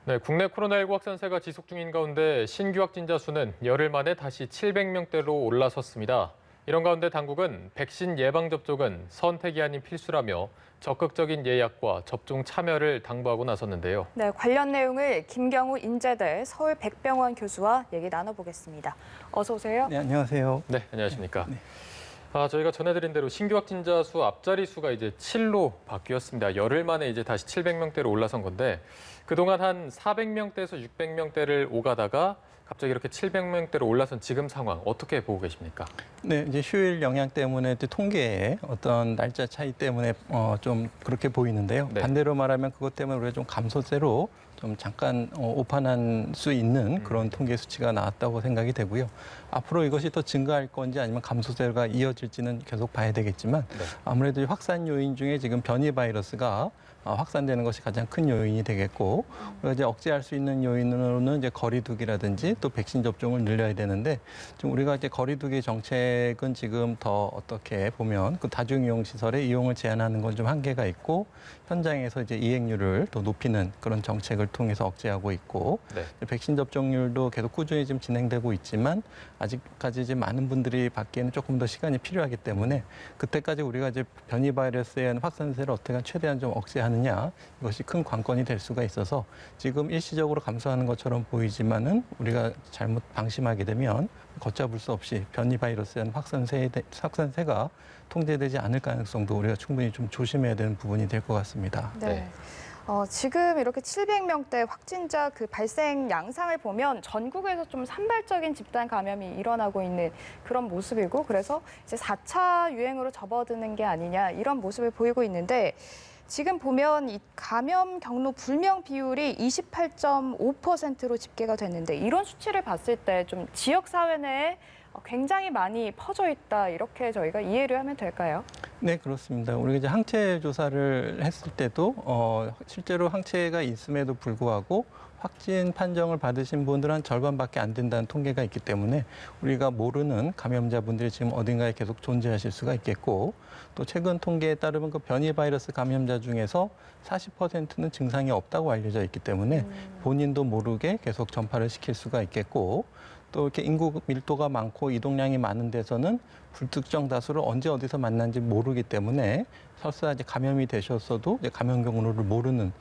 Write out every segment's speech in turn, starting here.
네, 국내 코로나19 확산세가 지속 중인 가운데 신규 확진자 수는 열흘 만에 다시 700명대로 올라섰습니다. 이런 가운데 당국은 백신 예방 접종은 선택이 아닌 필수라며 적극적인 예약과 접종 참여를 당부하고 나섰는데요. 네, 관련 내용을 김경우 인제대 서울백병원 교수와 얘기 나눠보겠습니다. 어서 오세요. 네, 안녕하세요. 네, 안녕하십니까. 네. 저희가 전해드린 대로 신규 확진자 수 앞자리 수가 이제 7로 바뀌었습니다. 열흘 만에 이제 다시 700명대로 올라선 건데 그동안 한 400명대에서 600명대를 오가다가 갑자기 이렇게 700명대로 올라선 지금 상황 어떻게 보고 계십니까? 네, 이제 휴일 영향 때문에 또 통계의 어떤 날짜 차이 때문에 좀 그렇게 보이는데요. 네. 반대로 말하면 그것 때문에 우리가 좀 감소세로 좀 잠깐 오판할 수 있는 그런 통계 수치가 나왔다고 생각이 되고요. 앞으로 이것이 더 증가할 건지 아니면 감소세가 이어질지는 계속 봐야 되겠지만 네. 아무래도 이 확산 요인 중에 지금 변이 바이러스가 확산되는 것이 가장 큰 요인이 되겠고, 그리고 이제 억제할 수 있는 요인으로는 이제 거리두기라든지 또 백신 접종을 늘려야 되는데, 지금 우리가 이제 거리두기 정책은 지금 더 어떻게 보면 그 다중이용 시설의 이용을 제한하는 건 좀 한계가 있고, 현장에서 이제 이행률을 더 높이는 그런 정책을 통해서 억제하고 있고, 네. 백신 접종률도 계속 꾸준히 지금 진행되고 있지만 아직까지 이제 많은 분들이 받기에는 조금 더 시간이 필요하기 때문에 그때까지 우리가 이제 변이 바이러스에 대한 확산세를 어떻게 최대한 좀 억제하느냐, 이것이 큰 관건이 될 수가 있어서 지금 일시적으로 감소하는 것처럼 보이지만은 우리가 잘못 방심하게 되면 걷잡을 수 없이 변이 바이러스에 대한 확산세가 통제되지 않을 가능성도 우리가 충분히 좀 조심해야 되는 부분이 될 것 같습니다. 네. 지금 이렇게 700명대 확진자 그 발생 양상을 보면 전국에서 좀 산발적인 집단 감염이 일어나고 있는 그런 모습이고, 그래서 이제 4차 유행으로 접어드는 게 아니냐 이런 모습을 보이고 있는데, 지금 보면 이 감염 경로 불명 비율이 28.5%로 집계가 됐는데, 이런 수치를 봤을 때 좀 지역 사회 내에 굉장히 많이 퍼져 있다, 이렇게 저희가 이해를 하면 될까요? 네, 그렇습니다. 우리가 이제 항체 조사를 했을 때도 실제로 항체가 있음에도 불구하고 확진 판정을 받으신 분들은 한 절반밖에 안 된다는 통계가 있기 때문에 우리가 모르는 감염자분들이 지금 어딘가에 계속 존재하실 수가 있겠고, 또 최근 통계에 따르면 그 변이 바이러스 감염자 중에서 40%는 증상이 없다고 알려져 있기 때문에 본인도 모르게 계속 전파를 시킬 수가 있겠고, 또 이렇게 인구 밀도가 많고 이동량이 많은 데서는 불특정 다수를 언제 어디서 만난지 모르기 때문에 설사 이제 감염이 되셨어도 이제 감염 경로를 모르는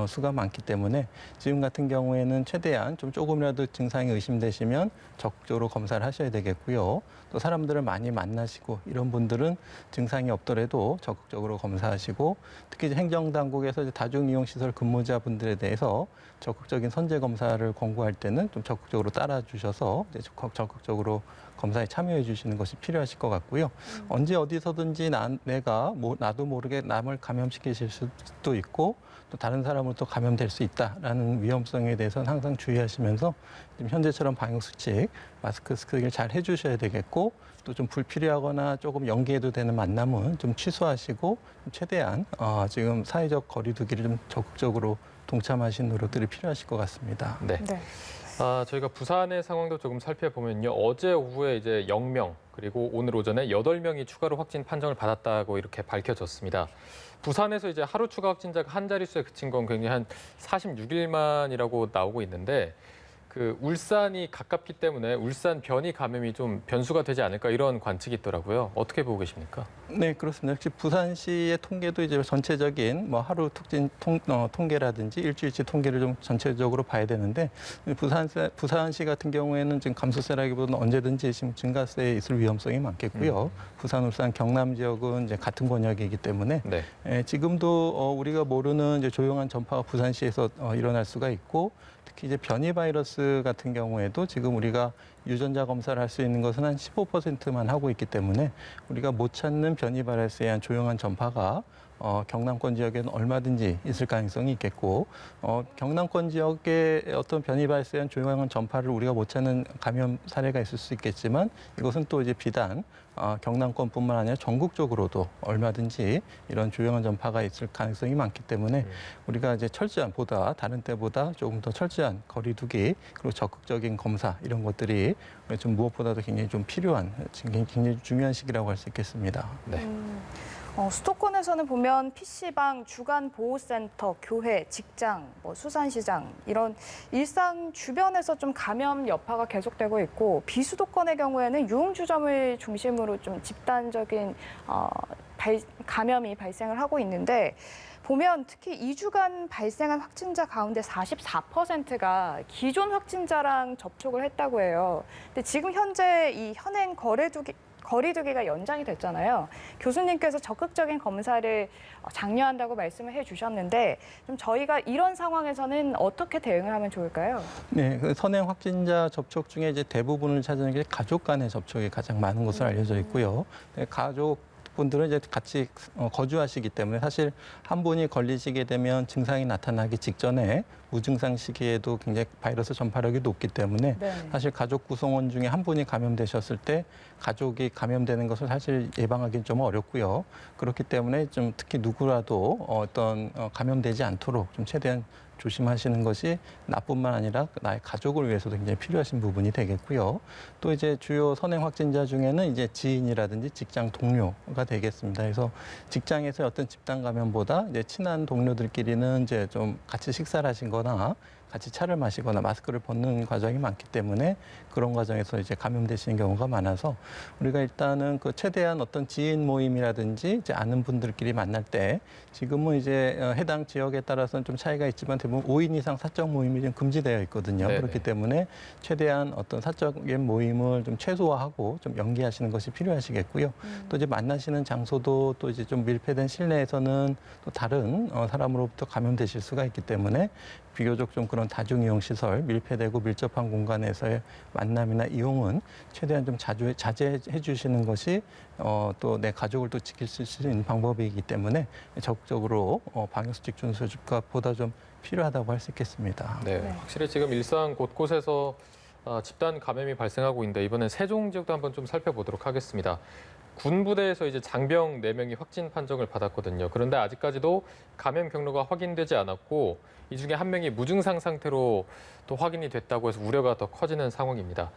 수가 많기 때문에 지금 같은 경우에는 최대한 좀 조금이라도 증상이 의심되시면 적극적으로 검사를 하셔야 되겠고요. 또 사람들을 많이 만나시고 이런 분들은 증상이 없더라도 적극적으로 검사하시고, 특히 이제 행정당국에서 이제 다중이용시설 근무자분들에 대해서 적극적인 선제 검사를 권고할 때는 좀 적극적으로 따라주셔서 이제 적극적으로 검사에 참여해 주시는 것이 필요하실 것 같고요. 언제 어디서든지 내가 나도 모르게 남을 감염시키실 수도 있고 또 다른 사람으로 또 감염될 수 있다라는 위험성에 대해서는 항상 주의하시면서 지금 현재처럼 방역수칙, 마스크 쓰기를 잘 해주셔야 되겠고, 또 좀 불필요하거나 조금 연기해도 되는 만남은 좀 취소하시고 최대한 지금 사회적 거리두기를 좀 적극적으로 동참하신 노력들이 필요하실 것 같습니다. 네. 저희가 부산의 상황도 조금 살펴보면요. 어제 오후에 이제 0명, 그리고 오늘 오전에 8명이 추가로 확진 판정을 받았다고 이렇게 밝혀졌습니다. 부산에서 이제 하루 추가 확진자가 한 자릿수에 그친 건 굉장히 한 46일 만이라고 나오고 있는데, 그 울산이 가깝기 때문에 울산 변이 감염이 좀 변수가 되지 않을까 이런 관측이 있더라고요. 어떻게 보고 계십니까? 네, 그렇습니다. 역시 부산시의 통계도 이제 전체적인 뭐 하루 통계라든지 일주일치 통계를 좀 전체적으로 봐야 되는데, 부산시 같은 경우에는 지금 감소세라기보다는 언제든지 지금 증가세에 있을 위험성이 많겠고요. 부산, 울산, 경남 지역은 이제 같은 권역이기 때문에 네. 지금도 우리가 모르는 이제 조용한 전파가 부산시에서 일어날 수가 있고, 특히 이제 변이 바이러스 같은 경우에도 지금 우리가 유전자 검사를 할 수 있는 것은 한 15%만 하고 있기 때문에 우리가 못 찾는 변이 바이러스에 의한 조용한 전파가 경남권 지역에는 얼마든지 있을 가능성이 있겠고, 경남권 지역의 어떤 변이 바이러스에 의한 조용한 전파를 우리가 못 찾는 감염 사례가 있을 수 있겠지만, 이것은 또 이제 비단 경남권뿐만 아니라 전국적으로도 얼마든지 이런 조용한 전파가 있을 가능성이 많기 때문에 우리가 이제 다른 때보다 조금 더 철저한 거리두기, 그리고 적극적인 검사, 이런 것들이 좀 무엇보다도 굉장히 좀 필요한, 굉장히 중요한 시기라고 할 수 있겠습니다. 네. 수도권에서는 보면 PC방, 주간보호센터, 교회, 직장, 수산시장 이런 일상 주변에서 좀 감염 여파가 계속되고 있고 비수도권의 경우에는 유흥주점을 중심으로 좀 집단적인 감염이 발생을 하고 있는데 보면 특히 2주간 발생한 확진자 가운데 44%가 기존 확진자랑 접촉을 했다고 해요. 근데 지금 현재 이 현행 거리두기가 연장이 됐잖아요. 교수님께서 적극적인 검사를 장려한다고 말씀을 해주셨는데 좀 저희가 이런 상황에서는 어떻게 대응을 하면 좋을까요? 네, 그 선행 확진자 접촉 중에 이제 대부분을 차지하는 게 가족 간의 접촉이 가장 많은 것으로 알려져 있고요. 네, 가족분들은 이제 같이 거주하시기 때문에 사실 한 분이 걸리시게 되면 증상이 나타나기 직전에 무증상 시기에도 굉장히 바이러스 전파력이 높기 때문에 네. 사실 가족 구성원 중에 한 분이 감염되셨을 때 가족이 감염되는 것을 사실 예방하기는 좀 어렵고요. 그렇기 때문에 좀 특히 누구라도 감염되지 않도록 좀 최대한 조심하시는 것이 나뿐만 아니라 나의 가족을 위해서도 굉장히 필요하신 부분이 되겠고요. 또 이제 주요 선행 확진자 중에는 이제 지인이라든지 직장 동료가 되겠습니다. 그래서 직장에서 어떤 집단 감염보다 이제 친한 동료들끼리는 이제 좀 같이 식사를 하신 거나 같이 차를 마시거나 마스크를 벗는 과정이 많기 때문에 그런 과정에서 이제 감염되시는 경우가 많아서 우리가 일단은 그 최대한 어떤 지인 모임이라든지 이제 아는 분들끼리 만날 때 지금은 이제 해당 지역에 따라서는 좀 차이가 있지만 대부분 5인 이상 사적 모임이 좀 금지되어 있거든요. 네네. 그렇기 때문에 최대한 어떤 사적인 모임을 좀 최소화하고 좀 연기하시는 것이 필요하시겠고요. 또 이제 만나시는 장소도 또 이제 좀 밀폐된 실내에서는 또 다른 사람으로부터 감염되실 수가 있기 때문에 비교적 좀 그런 다중이용 시설, 밀폐되고 밀접한 공간에서의 만남이나 이용은 최대한 좀 자제해 주시는 것이 또 내 가족을 또 지킬 수 있는 방법이기 때문에 적극적으로 방역수칙 준수가 보다 좀 필요하다고 할 수 있겠습니다. 네, 확실히 지금 일상 곳곳에서 집단 감염이 발생하고 있는데 이번엔 세종 지역도 한번 좀 살펴보도록 하겠습니다. 군부대에서 이제 장병 4명이 확진 판정을 받았거든요. 그런데 아직까지도 감염 경로가 확인되지 않았고 이 중에 한 명이 무증상 상태로 또 확인이 됐다고 해서 우려가 더 커지는 상황입니다.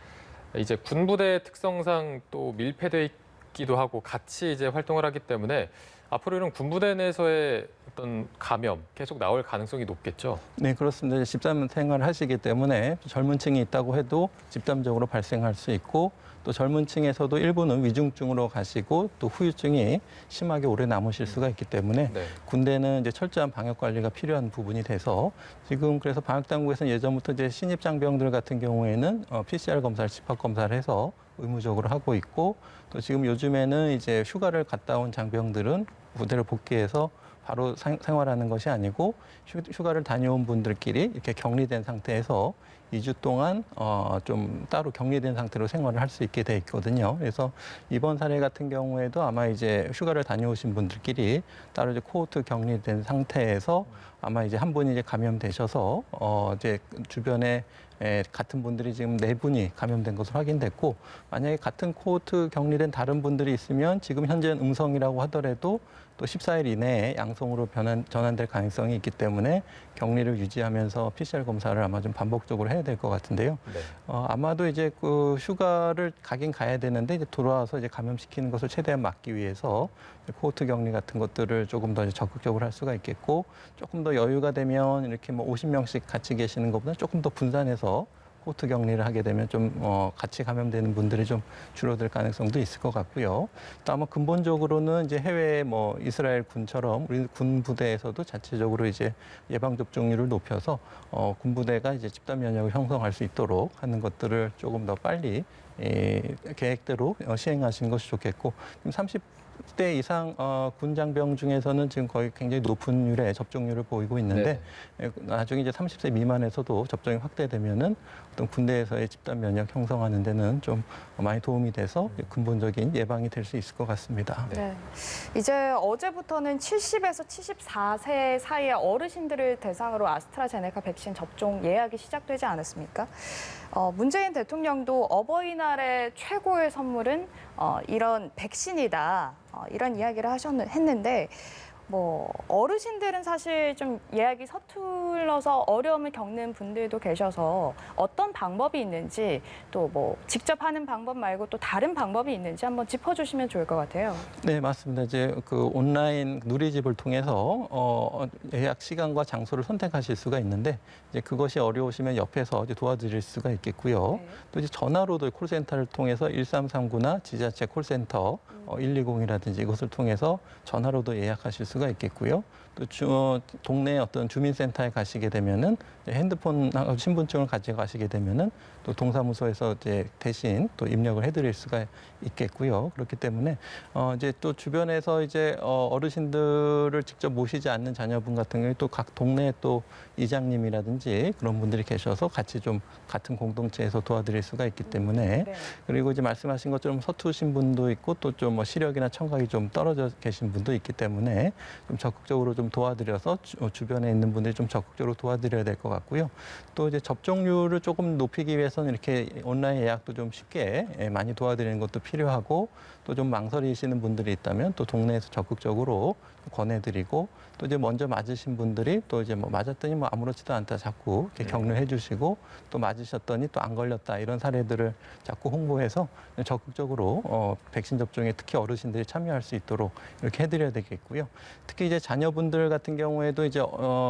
이제 군부대 특성상 또 밀폐돼 있기도 하고 같이 이제 활동을 하기 때문에 앞으로 이런 군부대 내에서의 어떤 감염 계속 나올 가능성이 높겠죠? 네, 그렇습니다. 집단 생활을 하시기 때문에 젊은 층이 있다고 해도 집단적으로 발생할 수 있고 또 젊은 층에서도 일부는 위중증으로 가시고 또 후유증이 심하게 오래 남으실 수가 있기 때문에 네. 군대는 이제 철저한 방역 관리가 필요한 부분이 돼서 지금 그래서 방역 당국에서는 예전부터 이제 신입 장병들 같은 경우에는 PCR 검사를 집합 검사를 해서 의무적으로 하고 있고 또 지금 요즘에는 이제 휴가를 갔다 온 장병들은 부대를 복귀해서 바로 생활하는 것이 아니고 휴가를 다녀온 분들끼리 이렇게 격리된 상태에서 2주 동안 좀 따로 격리된 상태로 생활을 할 수 있게 돼 있거든요. 그래서 이번 사례 같은 경우에도 아마 이제 휴가를 다녀오신 분들끼리 따로 이제 코호트 격리된 상태에서 아마 이제 한 분이 이제 감염되셔서 이제 주변에 같은 분들이 지금 4분이 감염된 것으로 확인됐고 만약에 같은 코호트 격리된 다른 분들이 있으면 지금 현재는 음성이라고 하더라도 또 14일 이내에 양성으로 전환될 가능성이 있기 때문에 격리를 유지하면서 PCR 검사를 아마 좀 반복적으로 해야 될 것 같은데요. 네. 아마도 이제 그 휴가를 가긴 가야 되는데 이제 돌아와서 이제 감염시키는 것을 최대한 막기 위해서 코호트 격리 같은 것들을 조금 더 적극적으로 할 수가 있겠고 조금 더 여유가 되면 이렇게 뭐 50명씩 같이 계시는 것보다 조금 더 분산해서 코호트 격리를 하게 되면 좀 같이 감염되는 분들이 좀 줄어들 가능성도 있을 것 같고요. 또 아마 근본적으로는 이제 해외 뭐 이스라엘 군처럼 우리 군 부대에서도 자체적으로 이제 예방 접종률을 높여서 군 부대가 이제 집단 면역을 형성할 수 있도록 하는 것들을 조금 더 빨리 계획대로 시행하시는 것이 좋겠고 지금 30대 이상 군 장병 중에서는 지금 거의 굉장히 높은 율의 접종률을 보이고 있는데 나중에 이제 30세 미만에서도 접종이 확대되면은 어떤 군대에서의 집단 면역 형성하는 데는 좀 많이 도움이 돼서 근본적인 예방이 될 수 있을 것 같습니다. 네. 이제 어제부터는 70에서 74세 사이의 어르신들을 대상으로 아스트라제네카 백신 접종 예약이 시작되지 않았습니까? 문재인 대통령도 어버이날의 최고의 선물은 이런 백신이다. 이런 이야기를 했는데 뭐 어르신들은 사실 좀 예약이 서툴러서 어려움을 겪는 분들도 계셔서 어떤 방법이 있는지 또 뭐 직접 하는 방법 말고 또 다른 방법이 있는지 한번 짚어주시면 좋을 것 같아요. 네, 맞습니다. 이제 그 온라인 누리집을 통해서 예약 시간과 장소를 선택하실 수가 있는데 이제 그것이 어려우시면 옆에서 이제 도와드릴 수가 있겠고요. 네. 또 이제 전화로도 콜센터를 통해서 1339나 지자체 콜센터 120이라든지 이것을 통해서 전화로도 예약하실 수가 있겠고요. 또 동네 어떤 주민센터에 가시게 되면은 핸드폰 신분증을 가져가시게 되면은 또 동사무소에서 이제 대신 또 입력을 해드릴 수가 있겠고요. 그렇기 때문에 이제 또 주변에서 이제 어르신들을 직접 모시지 않는 자녀분 같은 경우에 또 각 동네 또 이장님이라든지 그런 분들이 계셔서 같이 좀 같은 공동체에서 도와드릴 수가 있기 때문에 네. 그리고 이제 말씀하신 것처럼 서투신 분도 있고 또 좀 뭐 시력이나 청각이 좀 떨어져 계신 분도 있기 때문에 좀 적극적으로 좀 도와드려서 주변에 있는 분들이 좀 적극적으로 도와드려야 될 것 같고요. 또 이제 접종률을 조금 높이기 위해서는 이렇게 온라인 예약도 좀 쉽게 많이 도와드리는 것도 필요하고 또 좀 망설이시는 분들이 있다면 또 동네에서 적극적으로 권해드리고 또 이제 먼저 맞으신 분들이 또 이제 뭐 맞았더니 뭐 아무렇지도 않다 자꾸 이렇게 격려해 주시고 또 맞으셨더니 또 안 걸렸다 이런 사례들을 자꾸 홍보해서 적극적으로 백신 접종에 특히 어르신들이 참여할 수 있도록 이렇게 해드려야 되겠고요. 특히 이제 자녀분들 같은 경우에도 이제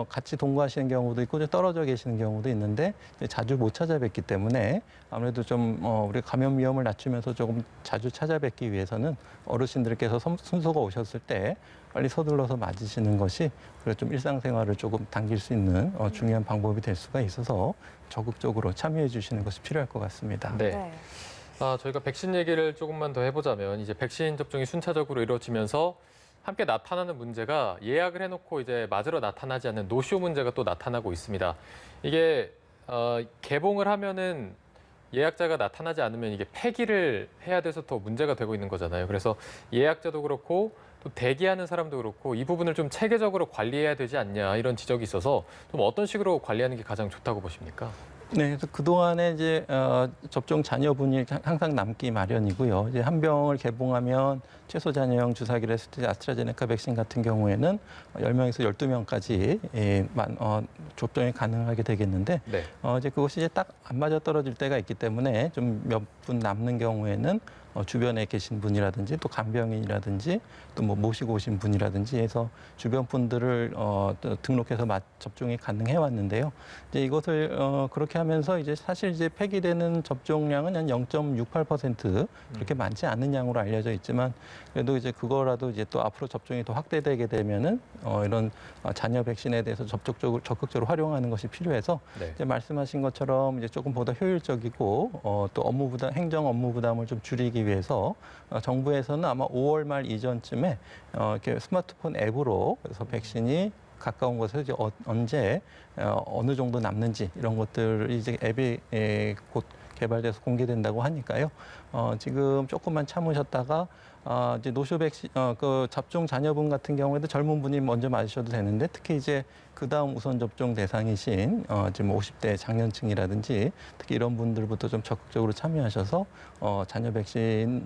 같이 동거하시는 경우도 있고 좀 떨어져 계시는 경우도 있는데 이제 자주 못 찾아뵙기 때문에 아무래도 좀 우리 감염 위험을 낮추면서 조금 자주 찾아뵙기 위해서는 어르신들께서 순서가 오셨을 때 빨리 서둘러서 맞으시는 것이 그래서 좀 일상생활을 조금 당길 수 있는 중요한 방법이 될 수가 있어서 적극적으로 참여해 주시는 것이 필요할 것 같습니다. 네. 네. 저희가 백신 얘기를 조금만 더 해보자면 이제 백신 접종이 순차적으로 이루어지면서 함께 나타나는 문제가 예약을 해놓고 이제 맞으러 나타나지 않는 노쇼 문제가 또 나타나고 있습니다. 이게 개봉을 하면은 예약자가 나타나지 않으면 이게 폐기를 해야 돼서 더 문제가 되고 있는 거잖아요. 그래서 예약자도 그렇고 또 대기하는 사람도 그렇고 이 부분을 좀 체계적으로 관리해야 되지 않냐 이런 지적이 있어서 좀 어떤 식으로 관리하는 게 가장 좋다고 보십니까? 네, 그래서 그동안에 이제 접종 잔여분이 항상 남기 마련이고요. 이제 한 병을 개봉하면 최소 잔여형 주사기를 했을 때 아스트라제네카 백신 같은 경우에는 10명에서 12명까지 접종이 가능하게 되겠는데 네. 이제 그것이 이제 딱 안 맞아 떨어질 때가 있기 때문에 좀 몇 분 남는 경우에는 주변에 계신 분이라든지 또 간병인이라든지 또 뭐 모시고 오신 분이라든지 해서 주변 분들을 또 등록해서 접종이 가능해 왔는데요. 이제 이것을 그렇게 하면서 이제 사실 이제 폐기되는 접종량은 한 0.68% 그렇게 많지 않은 양으로 알려져 있지만 그래도 이제 그거라도 이제 또 앞으로 접종이 더 확대되게 되면은 이런 잔여 백신에 대해서 적극적으로 활용하는 것이 필요해서 네. 이제 말씀하신 것처럼 이제 조금 보다 효율적이고 또 행정 업무 부담을 좀 줄이기 위해서 정부에서는 아마 5월 말 이전쯤에 이렇게 스마트폰 앱으로 그래서 백신이 가까운 곳에서 이제 언제 어느 정도 남는지 이런 것들이 이제 앱이 곧 개발돼서 공개된다고 하니까요. 지금 조금만 참으셨다가 이제 노쇼 백신 그 접종 잔여분 같은 경우에도 젊은 분이 먼저 맞으셔도 되는데 특히 이제 그다음 우선 접종 대상이신 지금 50대 장년층이라든지 특히 이런 분들부터 좀 적극적으로 참여하셔서 잔여 백신은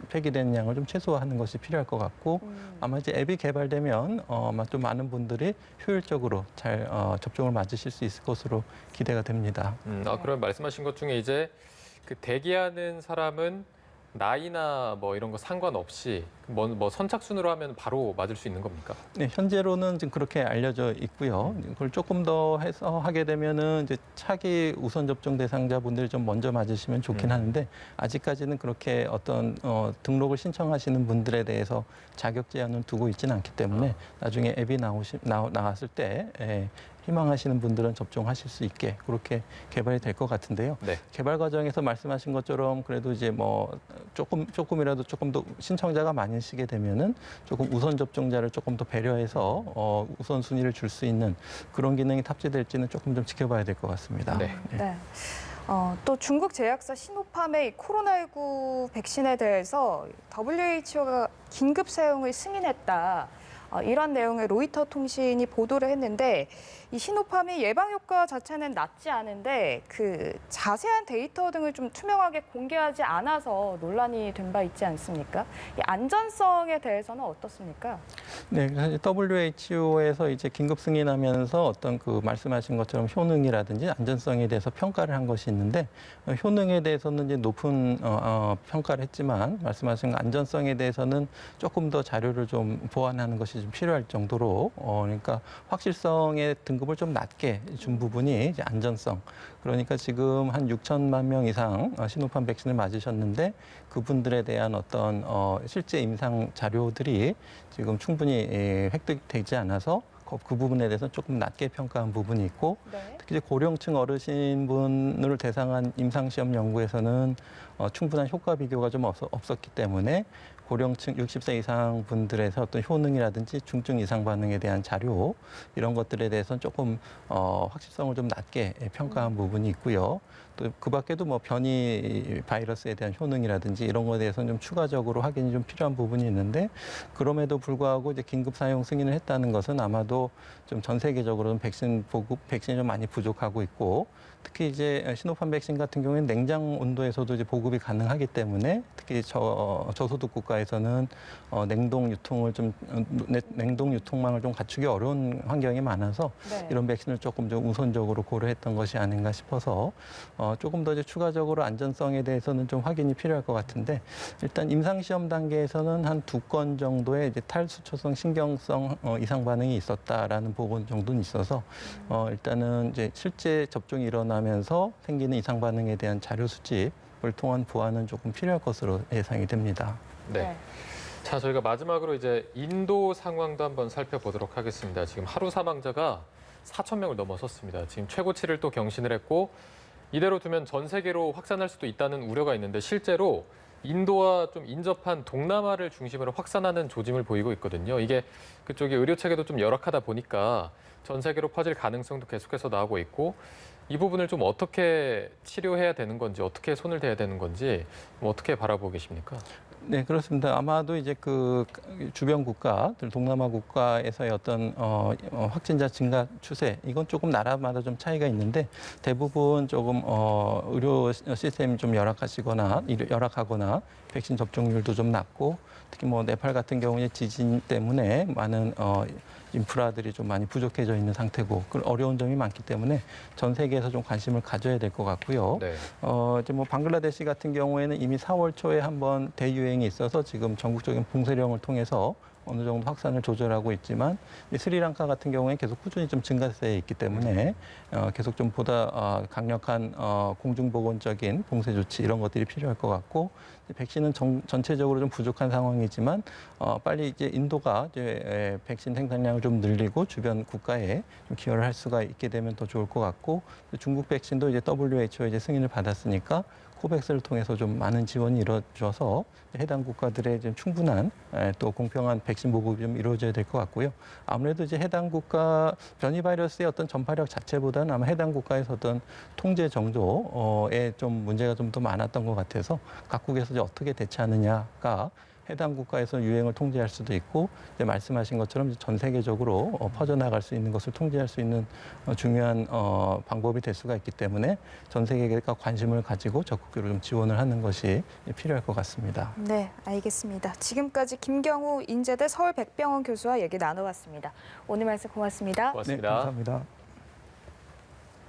폐기된 양을 좀 최소화하는 것이 필요할 것 같고 아마 이제 앱이 개발되면 아마 좀 많은 분들이 효율적으로 잘 접종을 맞으실 수 있을 것으로 기대가 됩니다. 그럼 말씀하신 것 중에 이제 그 대기하는 사람은 나이나 뭐 이런 거 상관없이 뭐 선착순으로 하면 바로 맞을 수 있는 겁니까? 네, 현재로는 지금 그렇게 알려져 있고요. 그걸 조금 더 해서 하게 되면은 이제 차기 우선 접종 대상자분들이 좀 먼저 맞으시면 좋긴 하는데 아직까지는 그렇게 어떤 등록을 신청하시는 분들에 대해서 자격 제한을 두고 있지는 않기 때문에 나중에 앱이 나왔을 때 희망하시는 분들은 접종하실 수 있게 그렇게 개발이 될 것 같은데요. 네. 개발 과정에서 말씀하신 것처럼 그래도 이제 뭐 조금이라도 조금 더 신청자가 많으시게 되면은 조금 우선 접종자를 조금 더 배려해서 우선 순위를 줄 수 있는 그런 기능이 탑재될지는 조금 좀 지켜봐야 될 것 같습니다. 네. 네. 또 중국 제약사 시노팜의 코로나19 백신에 대해서 WHO가 긴급 사용을 승인했다. 이런 내용을 로이터 통신이 보도를 했는데 이 시노팜이 예방 효과 자체는 낮지 않은데 그 자세한 데이터 등을 좀 투명하게 공개하지 않아서 논란이 된 바 있지 않습니까? 이 안전성에 대해서는 어떻습니까? 네, 그래서 WHO에서 이제 긴급 승인하면서 어떤 그 말씀하신 것처럼 효능이라든지 안전성에 대해서 평가를 한 것이 있는데 효능에 대해서는 이제 높은 평가를 했지만 말씀하신 안전성에 대해서는 조금 더 자료를 좀 보완하는 것이 좀 필요할 정도로 그러니까 확실성의 등급을 좀 낮게 준 부분이 이제 안전성. 그러니까 지금 한 6천만 명 이상 시노팜 백신을 맞으셨는데 그분들에 대한 어떤 실제 임상 자료들이 지금 충분히 획득되지 않아서 그 부분에 대해서 조금 낮게 평가한 부분이 있고 네. 특히 이제 고령층 어르신분을 대상한 임상시험 연구에서는 충분한 효과 비교가 좀 없었기 때문에 고령층 60세 이상 분들에서 어떤 효능이라든지 중증 이상 반응에 대한 자료 이런 것들에 대해서는 조금 확실성을 좀 낮게 평가한 부분이 있고요. 또 그 밖에도 뭐 변이 바이러스에 대한 효능이라든지 이런 것에 대해서는 좀 추가적으로 확인이 좀 필요한 부분이 있는데 그럼에도 불구하고 이제 긴급 사용 승인을 했다는 것은 아마도 좀 전 세계적으로는 백신 보급, 백신이 좀 많이 부족하고 있고 특히 이제 시노팜 백신 같은 경우에는 냉장 온도에서도 이제 보급이 가능하기 때문에 특히 저소득 국가에서는 냉동 유통망을 좀 갖추기 어려운 환경이 많아서 네. 이런 백신을 조금 좀 우선적으로 고려했던 것이 아닌가 싶어서 조금 더 이제 추가적으로 안전성에 대해서는 좀 확인이 필요할 것 같은데 일단 임상 시험 단계에서는 한 2건 정도의 이제 탈수초성 신경성 이상 반응이 있었다라는 보고 정도는 있어서 일단은 이제 실제 접종이 일어나면서 생기는 이상 반응에 대한 자료 수집을 통한 보완은 조금 필요할 것으로 예상이 됩니다. 네. 자, 저희가 마지막으로 이제 인도 상황도 한번 살펴보도록 하겠습니다. 지금 하루 사망자가 4천 명을 넘어섰습니다. 지금 최고치를 또 경신을 했고 이대로 두면 전 세계로 확산할 수도 있다는 우려가 있는데 실제로 인도와 좀 인접한 동남아를 중심으로 확산하는 조짐을 보이고 있거든요. 이게 그쪽이 의료 체계도 좀 열악하다 보니까 전 세계로 퍼질 가능성도 계속해서 나오고 있고 이 부분을 좀 어떻게 치료해야 되는 건지 어떻게 손을 대야 되는 건지 어떻게 바라보고 계십니까? 네, 그렇습니다. 아마도 이제 그 주변 국가들, 동남아 국가에서의 어떤 확진자 증가 추세, 이건 조금 나라마다 좀 차이가 있는데 대부분 조금 의료 시스템이 좀 열악하거나 백신 접종률도 좀 낮고 특히 뭐 네팔 같은 경우에 지진 때문에 많은 인프라들이 좀 많이 부족해져 있는 상태고 그 어려운 점이 많기 때문에 전 세계에서 좀 관심을 가져야 될 것 같고요. 네. 이제 뭐 방글라데시 같은 경우에는 이미 4월 초에 한번 대유행이 있어서 지금 전국적인 봉쇄령을 통해서 어느 정도 확산을 조절하고 있지만 스리랑카 같은 경우에 계속 꾸준히 좀 증가세에 있기 때문에 계속 좀 보다 강력한 공중보건적인 봉쇄 조치 이런 것들이 필요할 것 같고 백신은 전체적으로 좀 부족한 상황이지만 빨리 이제 인도가 이제 백신 생산량을 좀 늘리고 주변 국가에 좀 기여를 할 수가 있게 되면 더 좋을 것 같고 중국 백신도 이제 WHO 이제 승인을 받았으니까 코백스를 통해서 좀 많은 지원이 이루어져서 해당 국가들의 좀 충분한 또 공평한 백신 보급이 좀 이루어져야 될 것 같고요. 아무래도 이제 해당 국가 변이 바이러스의 어떤 전파력 자체보다는 아마 해당 국가에서 어떤 통제 정도에 좀 문제가 좀 더 많았던 것 같아서 각국에서 이제 어떻게 대처하느냐가 해당 국가에서 유행을 통제할 수도 있고 이제 말씀하신 것처럼 전 세계적으로 퍼져나갈 수 있는 것을 통제할 수 있는 중요한 방법이 될 수가 있기 때문에 전 세계가 관심을 가지고 적극적으로 좀 지원을 하는 것이 필요할 것 같습니다. 네, 알겠습니다. 지금까지 김경우 인제대 서울백병원 교수와 얘기 나눠봤습니다. 오늘 말씀 고맙습니다. 고맙습니다. 네, 감사합니다.